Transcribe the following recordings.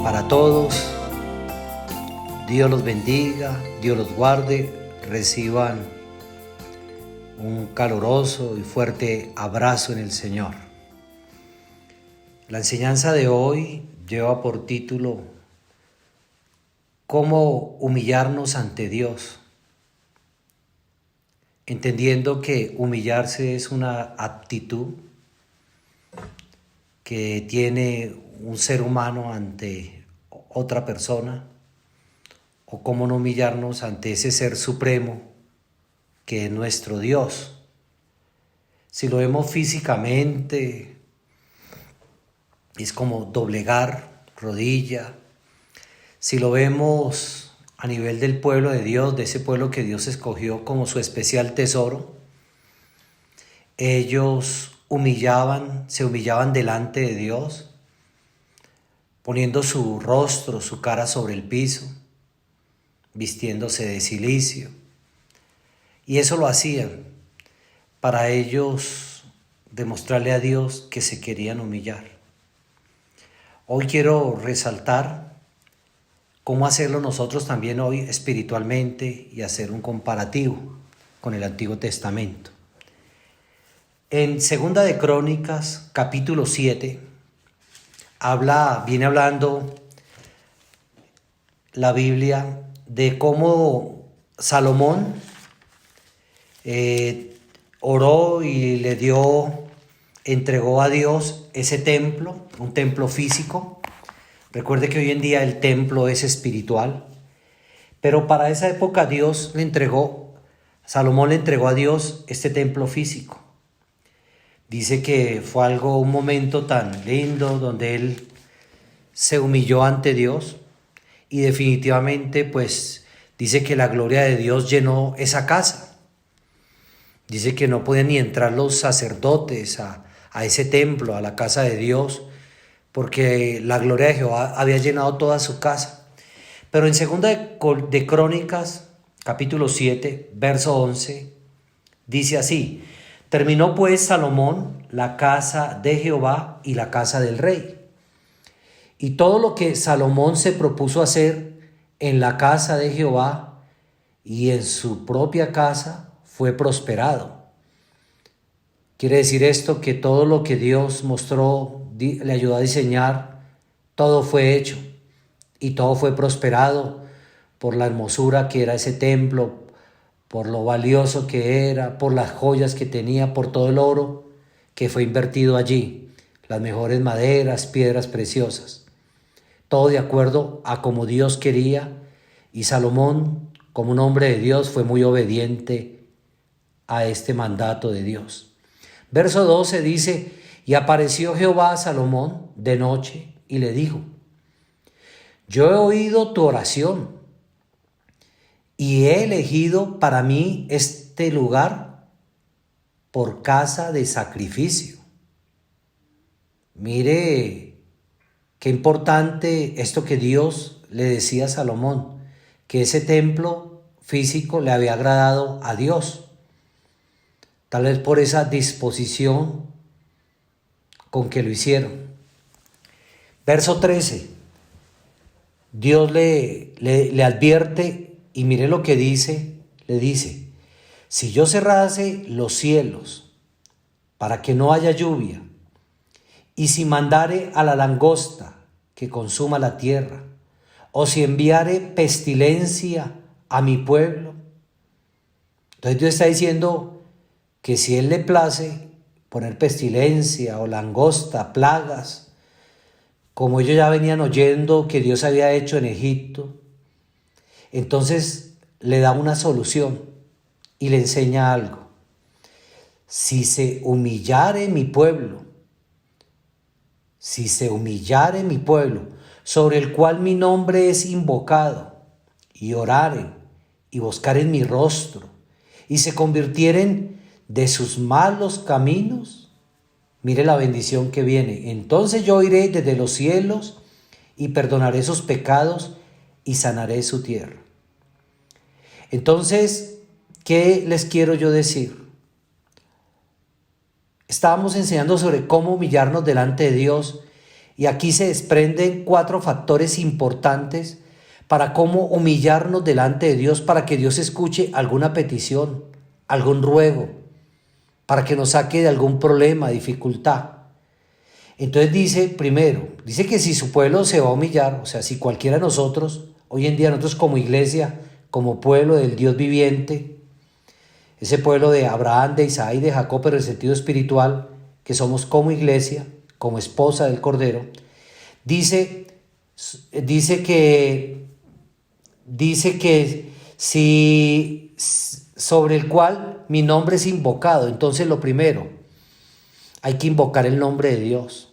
para todos. Dios los bendiga, Dios los guarde. Reciban un caluroso y fuerte abrazo en el Señor. La enseñanza de hoy lleva por título ¿Cómo humillarnos ante Dios? Entendiendo que humillarse es una actitud que tiene un ser humano ante otra persona, o cómo no humillarnos ante ese ser supremo que es nuestro Dios. Si lo vemos físicamente, es como doblegar rodilla. Si lo vemos a nivel del pueblo de Dios, de ese pueblo que Dios escogió como su especial tesoro, ellos se humillaban delante de Dios, poniendo su rostro, su cara sobre el piso, vistiéndose de cilicio. Y eso lo hacían para ellos demostrarle a Dios que se querían humillar. Hoy quiero resaltar cómo hacerlo nosotros también hoy espiritualmente y hacer un comparativo con el Antiguo Testamento. En 2 de Crónicas, capítulo 7, viene hablando la Biblia de cómo Salomón oró y entregó a Dios ese templo, un templo físico. Recuerde que hoy en día el templo es espiritual, pero para esa época Salomón le entregó a Dios este templo físico. Dice que fue un momento tan lindo donde él se humilló ante Dios y definitivamente pues dice que la gloria de Dios llenó esa casa. Dice que no podían ni entrar los sacerdotes a ese templo, a la casa de Dios, porque la gloria de Jehová había llenado toda su casa. Pero en 2 de Crónicas, capítulo 7, verso 11, dice así: terminó pues Salomón la casa de Jehová y la casa del rey. Y todo lo que Salomón se propuso hacer en la casa de Jehová y en su propia casa fue prosperado. Quiere decir esto que todo lo que Dios mostró, le ayudó a diseñar, todo fue hecho y todo fue prosperado por la hermosura que era ese templo, por lo valioso que era, por las joyas que tenía, por todo el oro que fue invertido allí, las mejores maderas, piedras preciosas. Todo de acuerdo a como Dios quería, y Salomón, como un hombre de Dios, fue muy obediente a este mandato de Dios. Verso 12 dice: y apareció Jehová a Salomón de noche y le dijo: yo he oído tu oración y he elegido para mí este lugar por casa de sacrificio. Mire qué importante esto que Dios le decía a Salomón, que ese templo físico le había agradado a Dios. Tal vez por esa disposición con que lo hicieron. Verso 13. Dios le advierte, y mire lo que dice, le dice: si yo cerrase los cielos para que no haya lluvia, y si mandare a la langosta que consuma la tierra, o si enviare pestilencia a mi pueblo. Entonces Dios está diciendo que si Él le place poner pestilencia o langosta, plagas, como ellos ya venían oyendo que Dios había hecho en Egipto, entonces le da una solución y le enseña algo. Si se humillare mi pueblo, sobre el cual mi nombre es invocado, y oraren y buscaren mi rostro, y se convirtieren de sus malos caminos, mire la bendición que viene. Entonces yo iré desde los cielos y perdonaré sus pecados y sanaré su tierra. Entonces, ¿qué les quiero yo decir? Estábamos enseñando sobre cómo humillarnos delante de Dios Y aquí se desprenden 4 factores importantes para cómo humillarnos delante de Dios, para que Dios escuche alguna petición, algún ruego, para que nos saque de algún problema, dificultad. Entonces dice, primero, dice que si su pueblo se va a humillar, o sea, si cualquiera de nosotros, hoy en día nosotros como iglesia, como pueblo del Dios viviente, ese pueblo de Abraham, de Isaac y de Jacob, pero en el sentido espiritual, que somos como iglesia, como esposa del Cordero, dice que si sobre el cual mi nombre es invocado, entonces lo primero, hay que invocar el nombre de Dios.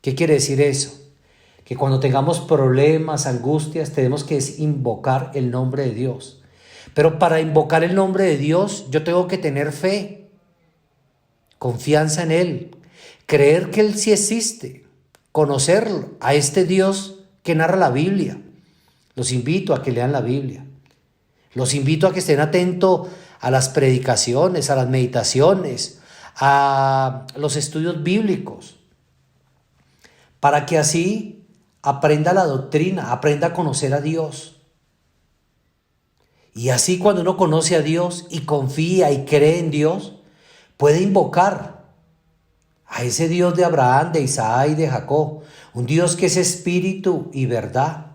¿Qué quiere decir eso? Que cuando tengamos problemas, angustias, tenemos que invocar el nombre de Dios. Pero para invocar el nombre de Dios, yo tengo que tener fe, confianza en Él, creer que Él sí existe, conocerlo, a este Dios que narra la Biblia. Los invito a que lean la Biblia. Los invito a que estén atentos a las predicaciones, a las meditaciones, a los estudios bíblicos, para que así aprenda la doctrina, aprenda a conocer a Dios. Y así cuando uno conoce a Dios y confía y cree en Dios, puede invocar a ese Dios de Abraham, de Isaac y de Jacob, un Dios que es espíritu y verdad.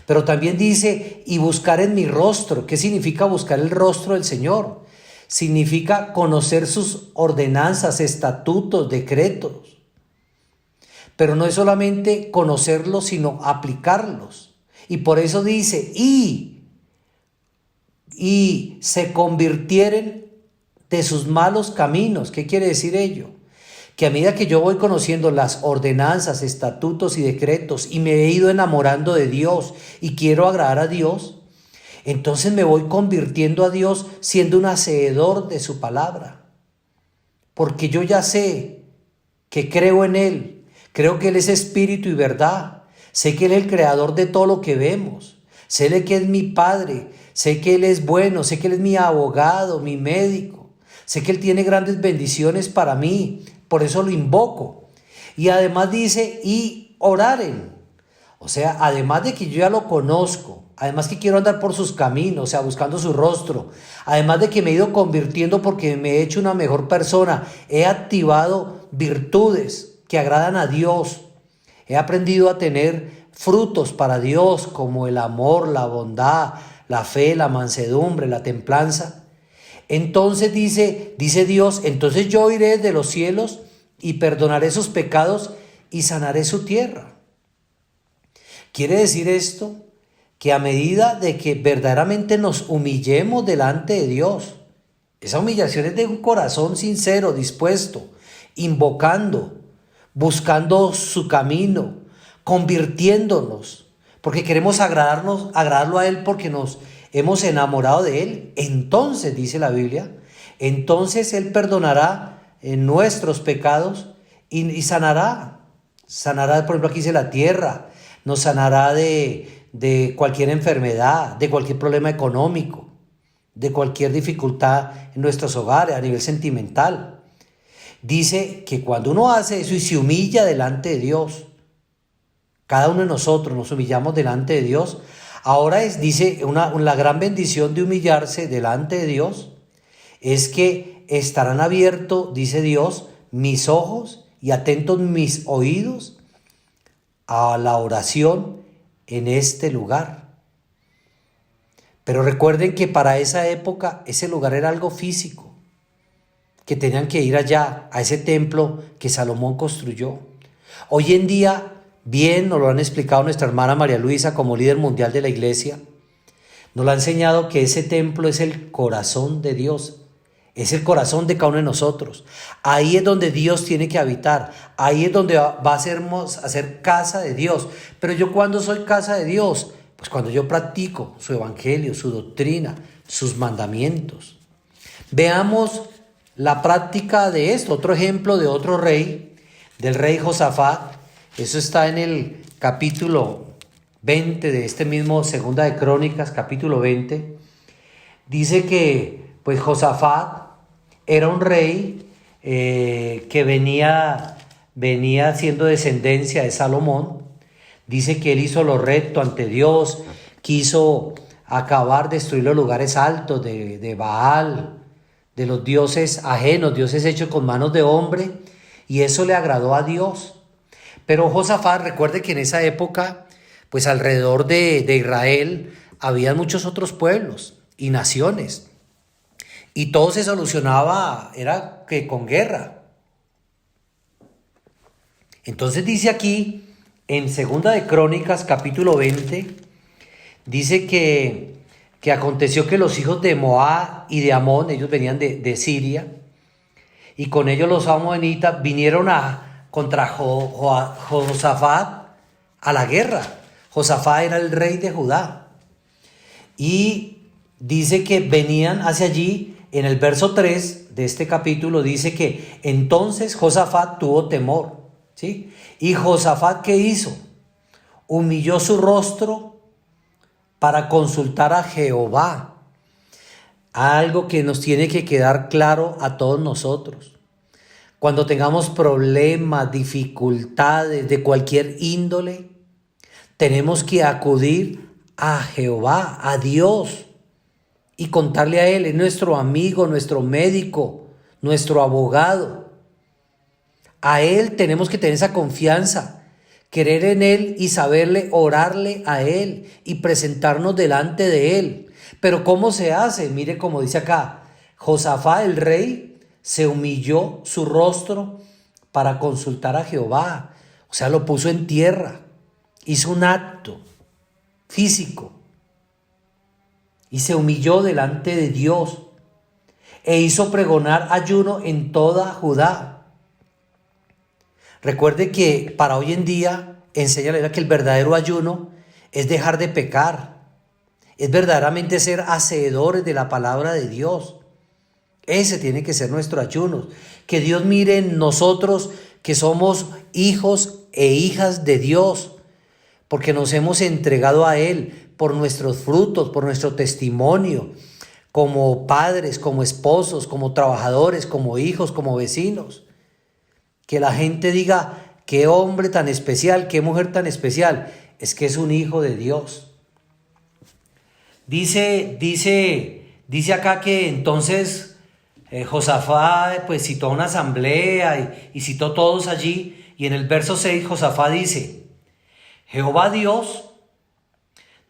Pero también dice, y buscar en mi rostro. ¿Qué significa buscar el rostro del Señor? Significa conocer sus ordenanzas, estatutos, decretos. Pero no es solamente conocerlos, sino aplicarlos. Y por eso dice, y se convirtieren de sus malos caminos. ¿Qué quiere decir ello? Que a medida que yo voy conociendo las ordenanzas, estatutos y decretos y me he ido enamorando de Dios y quiero agradar a Dios, entonces me voy convirtiendo a Dios siendo un hacedor de su palabra. Porque yo ya sé que creo en Él, creo que Él es espíritu y verdad, sé que Él es el creador de todo lo que vemos, sé que es mi Padre, sé que Él es bueno, sé que Él es mi abogado, mi médico, sé que Él tiene grandes bendiciones para mí. Por eso lo invoco. Y además dice, y oraren. O sea, además de que yo ya lo conozco, además que quiero andar por sus caminos, o sea, buscando su rostro, además de que me he ido convirtiendo porque me he hecho una mejor persona, he activado virtudes que agradan a Dios, he aprendido a tener frutos para Dios como el amor, la bondad, la fe, la mansedumbre, la templanza. Entonces dice Dios, entonces yo iré desde los cielos y perdonaré sus pecados y sanaré su tierra. Quiere decir esto que a medida de que verdaderamente nos humillemos delante de Dios, esa humillación es de un corazón sincero, dispuesto, invocando, buscando su camino, convirtiéndonos, porque queremos agradarlo a Él porque nos hemos enamorado de Él. Entonces, dice la Biblia, entonces Él perdonará nuestros pecados y sanará, por ejemplo, aquí dice la tierra, nos sanará de cualquier enfermedad, de cualquier problema económico, de cualquier dificultad en nuestros hogares, a nivel sentimental. Dice que cuando uno hace eso y se humilla delante de Dios, cada uno de nosotros nos humillamos delante de Dios. Ahora dice, la gran bendición de humillarse delante de Dios es que estarán abiertos, dice Dios, mis ojos y atentos mis oídos a la oración en este lugar. Pero recuerden que para esa época ese lugar era algo físico, que tenían que ir allá, a ese templo que Salomón construyó. Hoy en día, bien nos lo han explicado nuestra hermana María Luisa como líder mundial de la iglesia, nos lo ha enseñado que ese templo es el corazón de Dios, es el corazón de cada uno de nosotros. Ahí es donde Dios tiene que habitar, ahí es donde va a ser casa de Dios. Pero yo, ¿cuándo soy casa de Dios? Pues cuando yo practico su evangelio, su doctrina, sus mandamientos. Veamos la práctica de esto, otro ejemplo de otro rey, del rey Josafat. Eso está en el capítulo 20 de este mismo Segunda de Crónicas, capítulo 20. Dice que pues Josafat era un rey que venía venía siendo descendencia de Salomón. Dice que él hizo lo recto ante Dios, quiso acabar, destruir los lugares altos de Baal, de los dioses ajenos, dioses hechos con manos de hombre, y eso le agradó a Dios. Pero Josafat, recuerde que en esa época, pues alrededor de Israel, había muchos otros pueblos y naciones, y todo se solucionaba, era que con guerra. Entonces dice aquí, en Segunda de Crónicas, capítulo 20, dice que aconteció que los hijos de Moab y de Amón, ellos venían de Siria, y con ellos los amonitas vinieron contra Josafat a la guerra. Josafat era el rey de Judá. Y dice que venían hacia allí. En el verso 3 de este capítulo dice que entonces Josafat tuvo temor, ¿sí? Y Josafat, ¿qué hizo? Humilló su rostro para consultar a Jehová. Algo que nos tiene que quedar claro a todos nosotros. Cuando tengamos problemas, dificultades de cualquier índole, tenemos que acudir a Jehová, a Dios, y contarle a Él. Es nuestro amigo, nuestro médico, nuestro abogado. A Él tenemos que tener esa confianza, creer en Él y saberle orarle a Él y presentarnos delante de Él. Pero ¿cómo se hace? Mire como dice acá, Josafat el rey se humilló su rostro para consultar a Jehová. O sea, lo puso en tierra, hizo un acto físico y se humilló delante de Dios e hizo pregonar ayuno en toda Judá. Recuerde que para hoy en día enseña la Biblia que el verdadero ayuno es dejar de pecar, es verdaderamente ser hacedores de la palabra de Dios. Ese tiene que ser nuestro ayuno, que Dios mire en nosotros que somos hijos e hijas de Dios, porque nos hemos entregado a Él por nuestros frutos, por nuestro testimonio, como padres, como esposos, como trabajadores, como hijos, como vecinos. Que la gente diga, qué hombre tan especial, qué mujer tan especial, es que es un hijo de Dios. Dice acá que entonces Josafat pues citó a una asamblea y citó todos allí, y en el verso 6 Josafat dice, Jehová Dios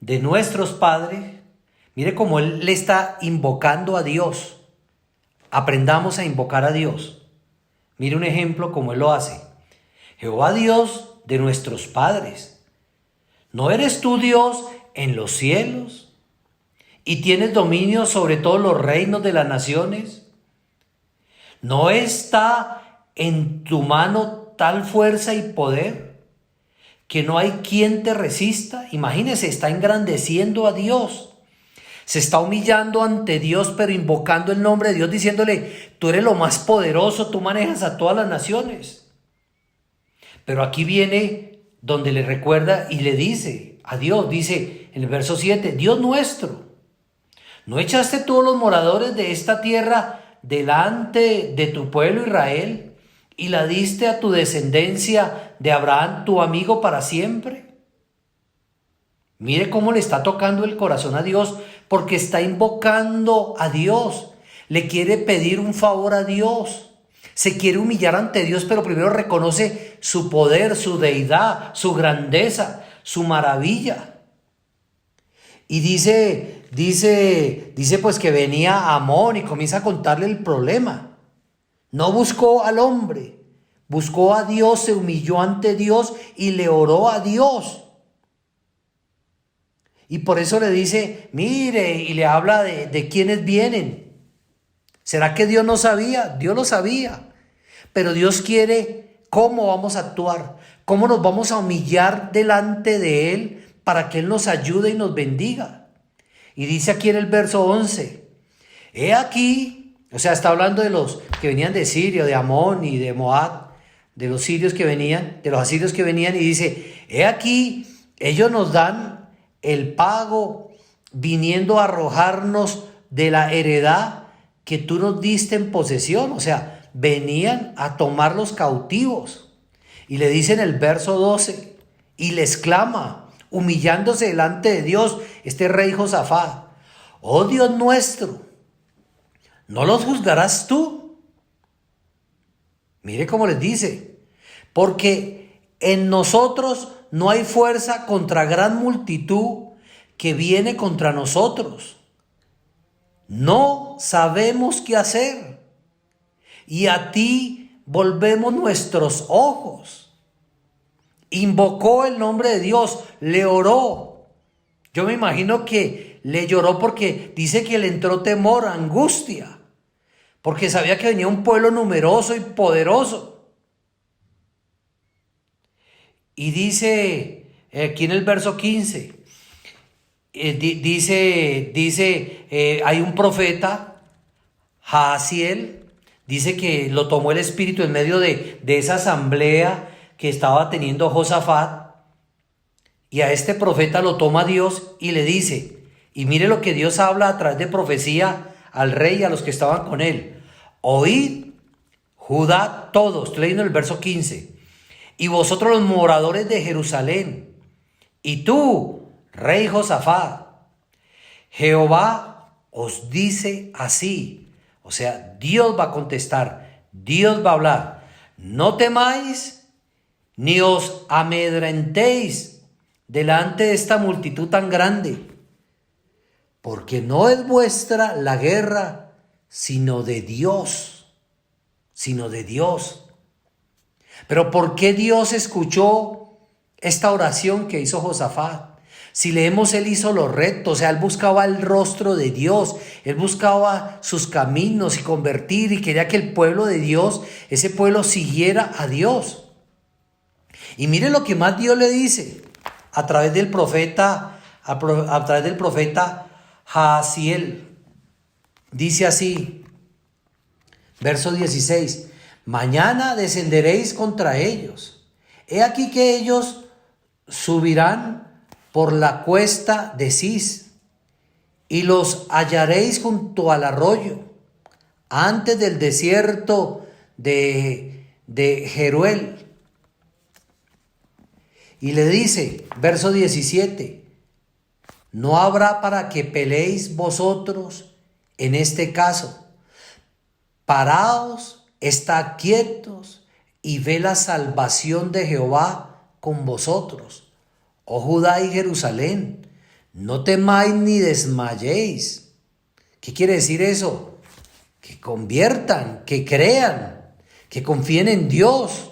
de nuestros padres, mire cómo él le está invocando a Dios. Aprendamos a invocar a Dios. Mire un ejemplo como él lo hace. Jehová Dios de nuestros padres, ¿no eres tú Dios en los cielos y tienes dominio sobre todos los reinos de las naciones? ¿No está en tu mano tal fuerza y poder que no hay quien te resista? Imagínese, está engrandeciendo a Dios. Se está humillando ante Dios, pero invocando el nombre de Dios, diciéndole, tú eres lo más poderoso, tú manejas a todas las naciones. Pero aquí viene donde le recuerda y le dice a Dios, dice en el verso 7, Dios nuestro, ¿no echaste todos los moradores de esta tierra delante de tu pueblo Israel y la diste a tu descendencia de Abraham, tu amigo, para siempre? Mire cómo le está tocando el corazón a Dios, porque está invocando a Dios, le quiere pedir un favor a Dios, se quiere humillar ante Dios, pero primero reconoce su poder, su deidad, su grandeza, su maravilla. Y dice pues que venía Amón y comienza a contarle el problema. No buscó al hombre, buscó a Dios, se humilló ante Dios y le oró a Dios. Y por eso le dice, mire, y le habla de quiénes vienen. ¿Será que Dios no sabía? Dios lo sabía. Pero Dios quiere cómo vamos a actuar, cómo nos vamos a humillar delante de Él para que Él nos ayude y nos bendiga. Y dice aquí en el verso 11, he aquí, o sea, está hablando de los que venían de Siria, de Amón y de Moab, de los sirios que venían, de los asirios que venían, y dice, he aquí, ellos nos dan el pago viniendo a arrojarnos de la heredad que tú nos diste en posesión. O sea, venían a tomar los cautivos. Y le dice en el verso 12, y les clama, humillándose delante de Dios, este rey Josafat: oh Dios nuestro, ¿no los juzgarás tú? Mire cómo les dice: porque en nosotros no hay fuerza contra gran multitud que viene contra nosotros. No sabemos qué hacer, y a ti volvemos nuestros ojos. Invocó el nombre de Dios, le oró. Yo me imagino que le lloró porque dice que le entró temor, angustia, porque sabía que venía un pueblo numeroso y poderoso. Y dice aquí en el verso 15, hay un profeta, Jaasiel, dice que lo tomó el Espíritu en medio de esa asamblea que estaba teniendo Josafat, y a este profeta lo toma Dios y le dice, y mire lo que Dios habla a través de profecía al rey y a los que estaban con él: oíd, Judá todos, estoy leyendo el verso 15, y vosotros los moradores de Jerusalén, y tú, rey Josafat, Jehová os dice así. O sea, Dios va a contestar, Dios va a hablar: no temáis ni os amedrentéis delante de esta multitud tan grande, porque no es vuestra la guerra, sino de Dios, sino de Dios. Pero ¿por qué Dios escuchó esta oración que hizo Josafat? Si leemos, él hizo lo recto, o sea, él buscaba el rostro de Dios, él buscaba sus caminos y convertir, y quería que el pueblo de Dios, ese pueblo, siguiera a Dios. Y mire lo que más Dios le dice a través del profeta, Jaasiel. Dice así, verso 16: mañana descenderéis contra ellos. He aquí que ellos subirán por la cuesta de Cis, y los hallaréis junto al arroyo, antes del desierto de Jeruel. Y le dice, verso 17: no habrá para que peleéis vosotros en este caso. Paraos, estad quietos, y ve la salvación de Jehová con vosotros. Oh Judá y Jerusalén, no temáis ni desmayéis. ¿Qué quiere decir eso? Que conviertan, que crean, que confíen en Dios.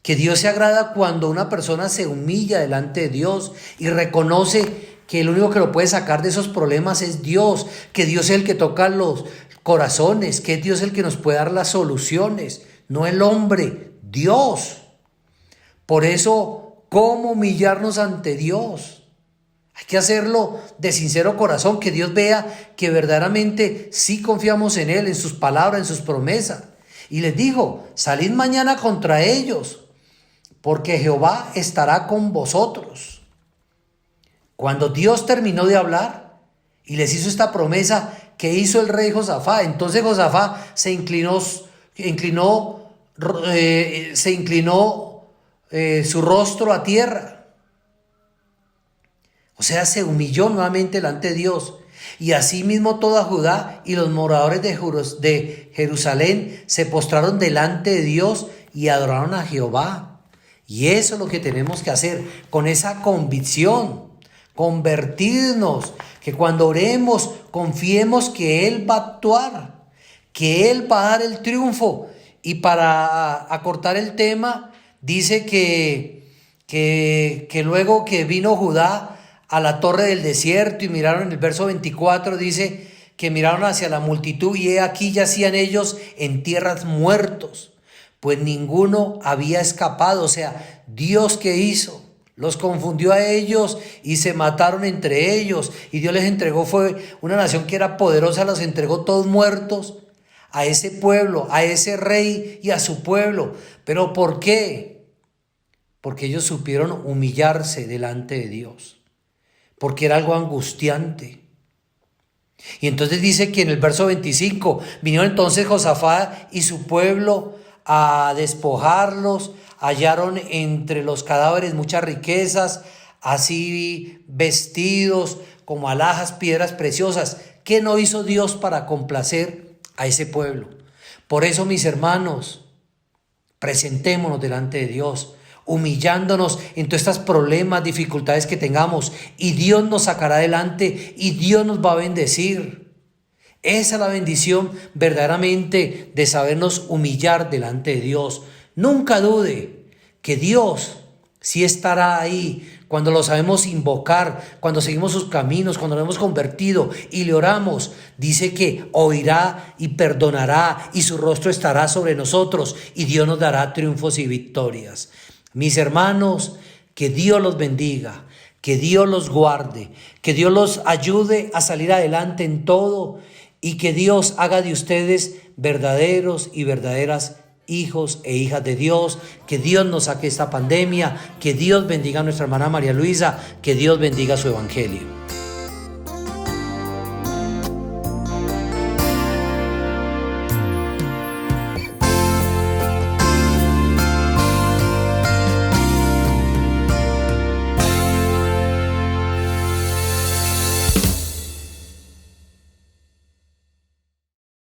Que Dios se agrada cuando una persona se humilla delante de Dios y reconoce que el único que lo puede sacar de esos problemas es Dios, que Dios es el que toca los corazones, que es Dios el que nos puede dar las soluciones, no el hombre, Dios. Por eso, ¿cómo humillarnos ante Dios? Hay que hacerlo de sincero corazón, que Dios vea que verdaderamente sí confiamos en Él, en sus palabras, en sus promesas. Y les dijo, salid mañana contra ellos, porque Jehová estará con vosotros. Cuando Dios terminó de hablar y les hizo esta promesa, ¿qué hizo el rey Josafat? Entonces Josafat se inclinó su rostro a tierra. O sea, se humilló nuevamente delante de Dios. Y asimismo toda Judá y los moradores de Jerusalén se postraron delante de Dios y adoraron a Jehová. Y eso es lo que tenemos que hacer, con esa convicción, convertirnos, que cuando oremos confiemos que Él va a actuar, que Él va a dar el triunfo. Y para acortar el tema, dice que luego que vino Judá a la torre del desierto y miraron, en el verso 24 dice que miraron hacia la multitud, y he aquí yacían ellos en tierras muertos, pues ninguno había escapado. O sea, ¿Dios qué hizo? Los confundió a ellos y se mataron entre ellos, y Dios les entregó, fue una nación que era poderosa, los entregó todos muertos a ese pueblo, a ese rey y a su pueblo. ¿Pero por qué? Porque ellos supieron humillarse delante de Dios, porque era algo angustiante. Y entonces dice que en el verso 25, vinieron entonces Josafat y su pueblo a despojarlos, hallaron entre los cadáveres muchas riquezas, así vestidos como alhajas, piedras preciosas. ¿Qué no hizo Dios para complacer a ese pueblo? Por eso, mis hermanos, presentémonos delante de Dios, humillándonos en todos estos problemas, dificultades que tengamos, y Dios nos sacará adelante y Dios nos va a bendecir. Esa es la bendición verdaderamente de sabernos humillar delante de Dios. Nunca dude que Dios sí estará ahí cuando lo sabemos invocar, cuando seguimos sus caminos, cuando lo hemos convertido y le oramos. Dice que oirá y perdonará y su rostro estará sobre nosotros y Dios nos dará triunfos y victorias. Mis hermanos, que Dios los bendiga, que Dios los guarde, que Dios los ayude a salir adelante en todo y que Dios haga de ustedes verdaderos y verdaderas hijos e hijas de Dios. Que Dios nos saque esta pandemia, que Dios bendiga a nuestra hermana María Luisa, que Dios bendiga su evangelio.